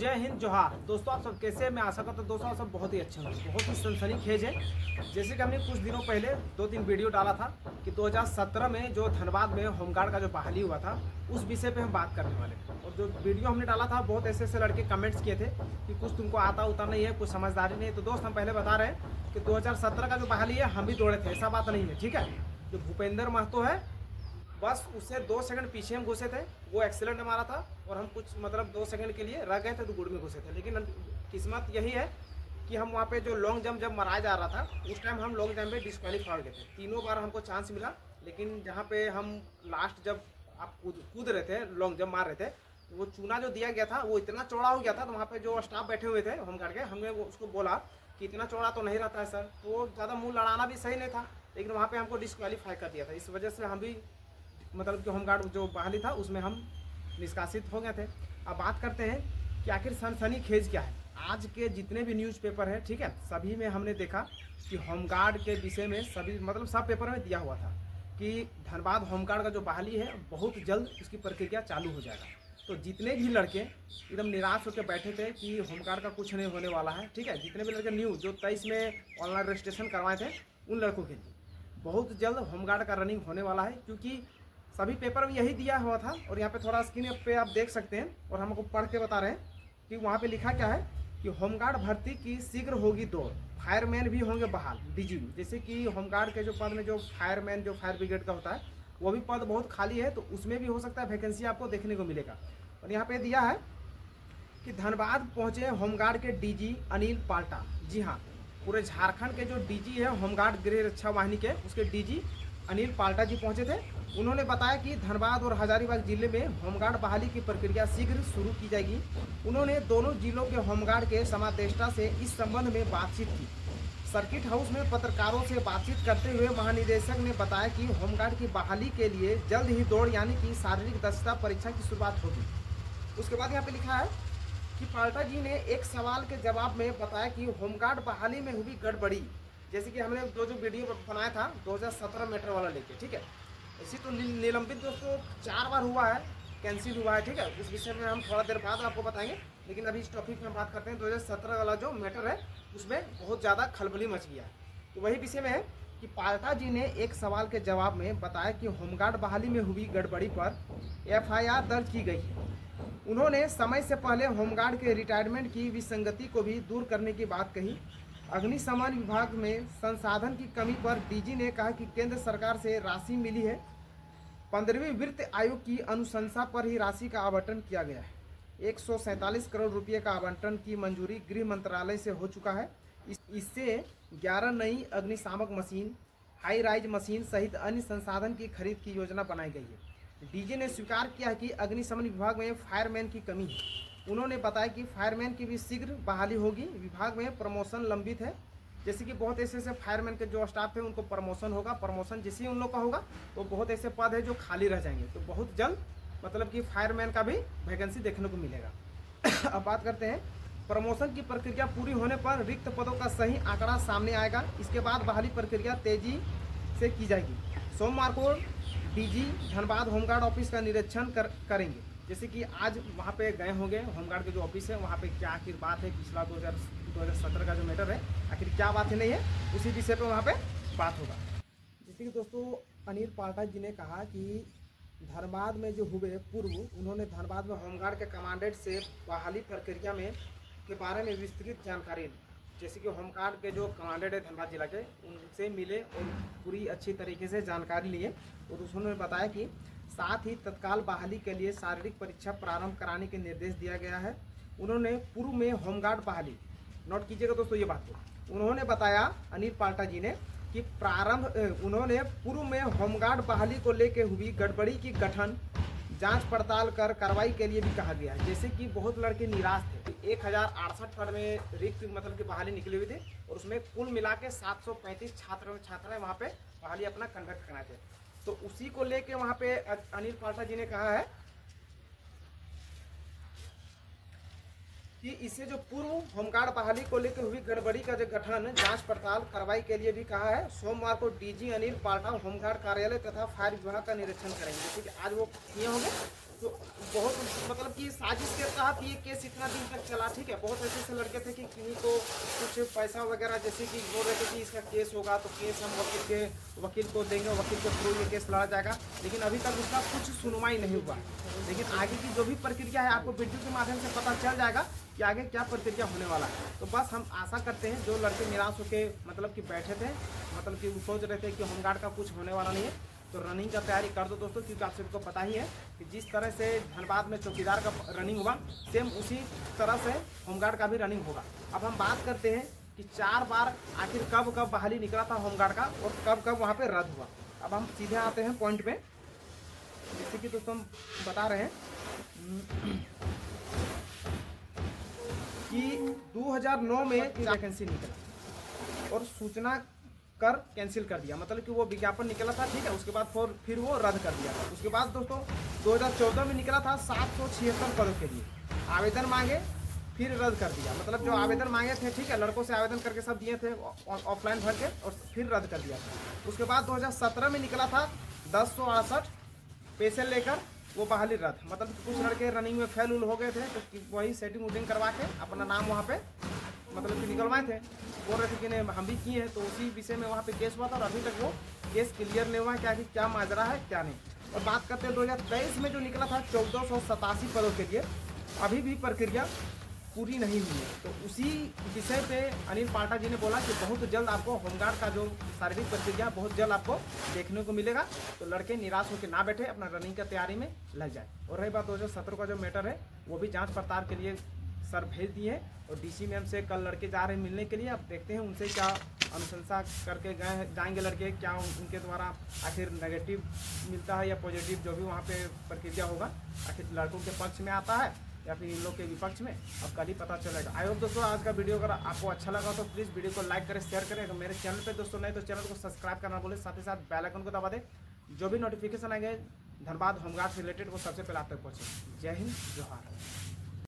जय हिंद जोहार। दोस्तों आप सब कैसे हैं? मैं आशा करता हूं दोस्तों आप सब बहुत ही अच्छे होंगे। बहुत ही सनसनीखेज है। जैसे कि हमने कुछ दिनों पहले 2-3 वीडियो डाला था कि 2017 में जो धनबाद में होमगार्ड का जो बहाली हुआ था उस विषय पे हम बात करने वाले थे। और जो वीडियो हमने डाला था बहुत ऐसे ऐसे लड़के कमेंट्स किए थे कि कुछ तुमको आता उता नहीं है, कुछ समझदारी नहीं है। तो दोस्त हम पहले बता रहे हैं कि 2017 का जो बहाली है हम भी दौड़े थे, ऐसा बात नहीं है, ठीक है। जो भूपेंद्र महतो है बस उससे 2 सेकंड पीछे हम घुसे थे, वो एक्सीलेंट मारा था और हम कुछ मतलब 2 सेकंड के लिए रह गए थे तो गुड़ में घुसे थे। लेकिन किस्मत यही है कि हम वहाँ पे जो लॉन्ग जंप जब मराया जा रहा था उस टाइम हम लॉन्ग जंप में डिस्क्वालीफाई हो गए थे। 3 बार हमको चांस मिला, लेकिन जहाँ पे हम लास्ट जब आप कूद रहे थे, लॉन्ग जंप मार रहे थे, तो वो चूना जो दिया गया था वो इतना चौड़ा हो गया था। तो वहाँ पे जो स्टाफ बैठे हुए थे होमगार्ड के, हमने उसको बोला कि इतना चौड़ा तो नहीं रहता है सर, तो ज़्यादा मुँह लड़ाना भी सही नहीं था। लेकिन वहाँ पर हमको डिस्क्वालीफाई कर दिया था। इस वजह से हम भी मतलब कि होमगार्ड जो बहाली था उसमें हम निष्कासित हो गए थे। अब बात करते हैं कि आखिर सनसनीखेज क्या है। आज के जितने भी न्यूज़पेपर है, ठीक है, सभी में हमने देखा कि होमगार्ड के विषय में सभी मतलब सब पेपर में दिया हुआ था कि धनबाद होमगार्ड का जो बहाली है बहुत जल्द उसकी प्रक्रिया चालू हो जाएगा। तो जितने भी लड़के एकदम निराश होकर बैठे थे कि होमगार्ड का कुछ नहीं होने वाला है, ठीक है, जितने भी लड़के न्यू जो 23 में ऑनलाइन रजिस्ट्रेशन करवाए थे उन लड़कों के लिए बहुत जल्द होमगार्ड का रनिंग होने वाला है, क्योंकि सभी पेपर में यही दिया हुआ था। और यहाँ पे थोड़ा स्क्रीन पे आप देख सकते हैं और हमको पढ़ के बता रहे हैं कि वहाँ पे लिखा क्या है कि होमगार्ड भर्ती की शीघ्र होगी दौड़, फायरमैन भी होंगे बहाल डीजी। जैसे कि होमगार्ड के जो पद में जो फायरमैन जो फायर ब्रिगेड का होता है वो भी पद बहुत खाली है, तो उसमें भी हो सकता है वैकेंसी आपको देखने को मिलेगा। और यहाँ पे दिया है कि धनबाद पहुँचे होमगार्ड के डीजी अनिल पाल्टा। जी हाँ, पूरे झारखंड के जो डीजी है होमगार्ड गृह रक्षा वाहिनी के, उसके डीजी अनिल पाल्टा जी पहुंचे थे। उन्होंने बताया कि धनबाद और हजारीबाग जिले में होमगार्ड बहाली की प्रक्रिया शीघ्र शुरू की जाएगी। उन्होंने दोनों जिलों के होमगार्ड के समादेष्टा से इस संबंध में बातचीत की। सर्किट हाउस में पत्रकारों से बातचीत करते हुए महानिदेशक ने बताया कि होमगार्ड की बहाली के लिए जल्द ही दौड़ यानी कि शारीरिक दक्षता परीक्षा की शुरुआत होगी। उसके बाद यहाँ पे लिखा है कि पाल्टा जी ने एक सवाल के जवाब में बताया कि होमगार्ड बहाली में हुई गड़बड़ी, जैसे कि हमने जो वीडियो बनाया था 2017 मीटर वाला लेके, ठीक है, इसी तो निलंबित दोस्तों 4 बार हुआ है, कैंसिल हुआ है, ठीक है। उस विषय में हम थोड़ा देर बाद आपको बताएंगे, लेकिन अभी इस टॉपिक में हम बात करते हैं 2017 वाला जो मैटर है उसमें बहुत ज़्यादा खलबली मच गया है। तो वही विषय में है कि पाल्टा जी ने एक सवाल के जवाब में बताया कि होमगार्ड बहाली में हुई गड़बड़ी पर FIR दर्ज की गई है। उन्होंने समय से पहले होमगार्ड के रिटायरमेंट की विसंगति को भी दूर करने की बात कही। अग्निशमन विभाग में संसाधन की कमी पर डीजी ने कहा कि केंद्र सरकार से राशि मिली है, 15वीं वित्त आयोग की अनुशंसा पर ही राशि का आवंटन किया गया है। 147 करोड़ रुपए का आवंटन की मंजूरी गृह मंत्रालय से हो चुका है। इससे 11 नई अग्निशामक मशीन, हाई राइज मशीन सहित अन्य संसाधन की खरीद की योजना बनाई गई है। डीजी ने स्वीकार किया कि अग्निशमन विभाग में फायरमैन की कमी है। उन्होंने बताया कि फायरमैन की भी शीघ्र बहाली होगी। विभाग में प्रमोशन लंबित है, जैसे कि बहुत ऐसे ऐसे फायरमैन के जो स्टाफ है उनको प्रमोशन होगा। प्रमोशन जैसे ही उन लोग का होगा तो बहुत ऐसे पद है जो खाली रह जाएंगे, तो बहुत जल्द मतलब कि फायरमैन का भी वैकेंसी देखने को मिलेगा। अब बात करते हैं प्रमोशन की प्रक्रिया पूरी होने पर रिक्त पदों का सही आंकड़ा सामने आएगा। इसके बाद बहाली प्रक्रिया तेजी से की जाएगी। सोमवार को डीजी धनबाद होमगार्ड ऑफिस का निरीक्षण करेंगे। जैसे कि आज वहाँ पे गए होंगे होमगार्ड के जो ऑफिस है वहाँ पे क्या आखिर बात है, पिछला 2017 का जो मैटर है आखिर क्या बात है नहीं है, उसी विषय पे वहाँ पे बात होगा। जैसे कि दोस्तों अनिल पाल्टा जी ने कहा कि धनबाद में जो हुए पूर्व, उन्होंने धनबाद में होमगार्ड के कमांडेंट से बहाली प्रक्रिया में के बारे में विस्तृत जानकारी ली। जैसे कि होमगार्ड के जो कमांडेंट है धनबाद जिला के, उनसे मिले और पूरी अच्छी तरीके से जानकारी लिए। और उन्होंने बताया कि साथ ही तत्काल बहाली के लिए शारीरिक परीक्षा प्रारंभ कराने के निर्देश दिया गया है। उन्होंने पूर्व में होमगार्ड बहाली, नोट कीजिएगा दोस्तों ये बात को, उन्होंने बताया अनिल पाल्टा जी ने कि उन्होंने पूर्व में होमगार्ड बहाली को लेकर हुई गड़बड़ी की गठन, जांच पड़ताल कर कार्रवाई के लिए भी कहा गया है। जैसे कि बहुत लड़के निराश थे, 1068 पद में रिक्त मतलब की बहाली निकली हुई थी और उसमें कुल मिला के 735 छात्राएं वहाँ पे बहाली अपना कंडक्ट कराए थे। तो उसी को लेके वहाँ पे अनिल पाल्टा जी ने कहा है कि इससे जो पूर्व होमगार्ड बहाली को लेकर हुई गड़बड़ी का जो गठन, जांच पड़ताल कार्रवाई के लिए भी कहा है। सोमवार को डीजी अनिल पाल्टा होमगार्ड कार्यालय तथा फायर विभाग का निरीक्षण करेंगे, ठीक है। आज वो किए होंगे तो बहुत मतलब कि साजिश के तहत ये केस इतना दिन तक चला। ठीक है, बहुत ऐसे ऐसे लड़के थे कि किन्हीं को कुछ पैसा वगैरह जैसे कि बोल रहे थे कि इसका केस होगा तो केस हम वकील को देंगे, वकील के थ्रू ये केस लड़ा जाएगा, लेकिन अभी तक उसका कुछ सुनवाई नहीं हुआ। लेकिन आगे की जो भी प्रक्रिया है आपको वीडियो के माध्यम से पता चल जाएगा कि आगे क्या प्रक्रिया होने वाला है। तो बस हम आशा करते हैं जो लड़के निराश होकर मतलब कि बैठे थे, मतलब कि सोच रहे थे कि होमगार्ड का कुछ होने वाला नहीं है, तो रनिंग का तैयारी कर दो दोस्तों, क्योंकि आप सबको पता ही है कि जिस तरह से धनबाद में चौकीदार का रनिंग हुआ, सेम उसी तरह से होमगार्ड का भी रनिंग होगा। अब हम बात करते हैं कि 4 बार आखिर कब कब बहाली निकला था होमगार्ड का और कब कब वहाँ पे रद्द हुआ। अब हम सीधे आते हैं पॉइंट पे, जैसे कि दोस्तों हम बता रहे हैं कि 2009 में वैकेंसी निकला और सूचना कर कैंसिल कर दिया, मतलब कि वो विज्ञापन निकला था। ठीक है, उसके बाद फिर वो रद्द कर दिया था। उसके बाद दोस्तों 2014 में निकला था 776 पदों के लिए, आवेदन मांगे फिर रद्द कर दिया, मतलब जो आवेदन मांगे थे, ठीक है, लड़कों से आवेदन करके सब दिए थे ऑफलाइन भर के, और फिर रद्द कर दिया था। उसके बाद 2017 में निकला था 1068 पैसे लेकर वो बहाली रद्द, मतलब कुछ लड़के रनिंग में फेल उल हो गए थे, तो वही सेटिंग उटिंग करवा के अपना नाम वहाँ पे मतलब कि निकलवाए थे, बोल रहे थे कि नहीं हम भी किए हैं, तो उसी विषय में वहाँ पे केस हुआ था और अभी तक वो केस क्लियर नहीं हुआ क्या कि क्या माजरा है क्या नहीं। और बात करते हैं 2023 में जो निकला था 1487 पदों के लिए, अभी भी प्रक्रिया पूरी नहीं हुई है। तो उसी विषय पे अनिल पाठक जी ने बोला कि बहुत जल्द आपको होमगार्ड का जो शारीरिक प्रक्रिया बहुत जल्द आपको देखने को मिलेगा, तो लड़के निराश होकर ना बैठे, अपना रनिंग की तैयारी में लग जाए। और रही बात 2017 का जो मैटर है, वो भी जांच पड़ताल के लिए सर भेज दिए हैं और डीसी मैम से कल लड़के जा रहे हैं मिलने के लिए। अब देखते हैं उनसे क्या अनुशंसा करके जाएंगे लड़के, क्या उनके द्वारा आखिर नेगेटिव मिलता है या पॉजिटिव, जो भी वहाँ पे प्रक्रिया होगा आखिर लड़कों के पक्ष में आता है या फिर इन लोग के विपक्ष में, अब कल ही पता चलेगा। आई होप दोस्तों आज का वीडियो अगर आपको अच्छा लगा तो प्लीज़ वीडियो को लाइक करें, शेयर करें। अगर मेरे चैनल पे दोस्तों नहीं तो चैनल को सब्सक्राइब करना बोले, साथ ही साथ बेल आइकन को दबा दें, जो भी नोटिफिकेशन आएंगे धनबाद होमगार्ड से रिलेटेड वो सबसे पहले आप तक पहुँचे। जय हिंद, जोहार।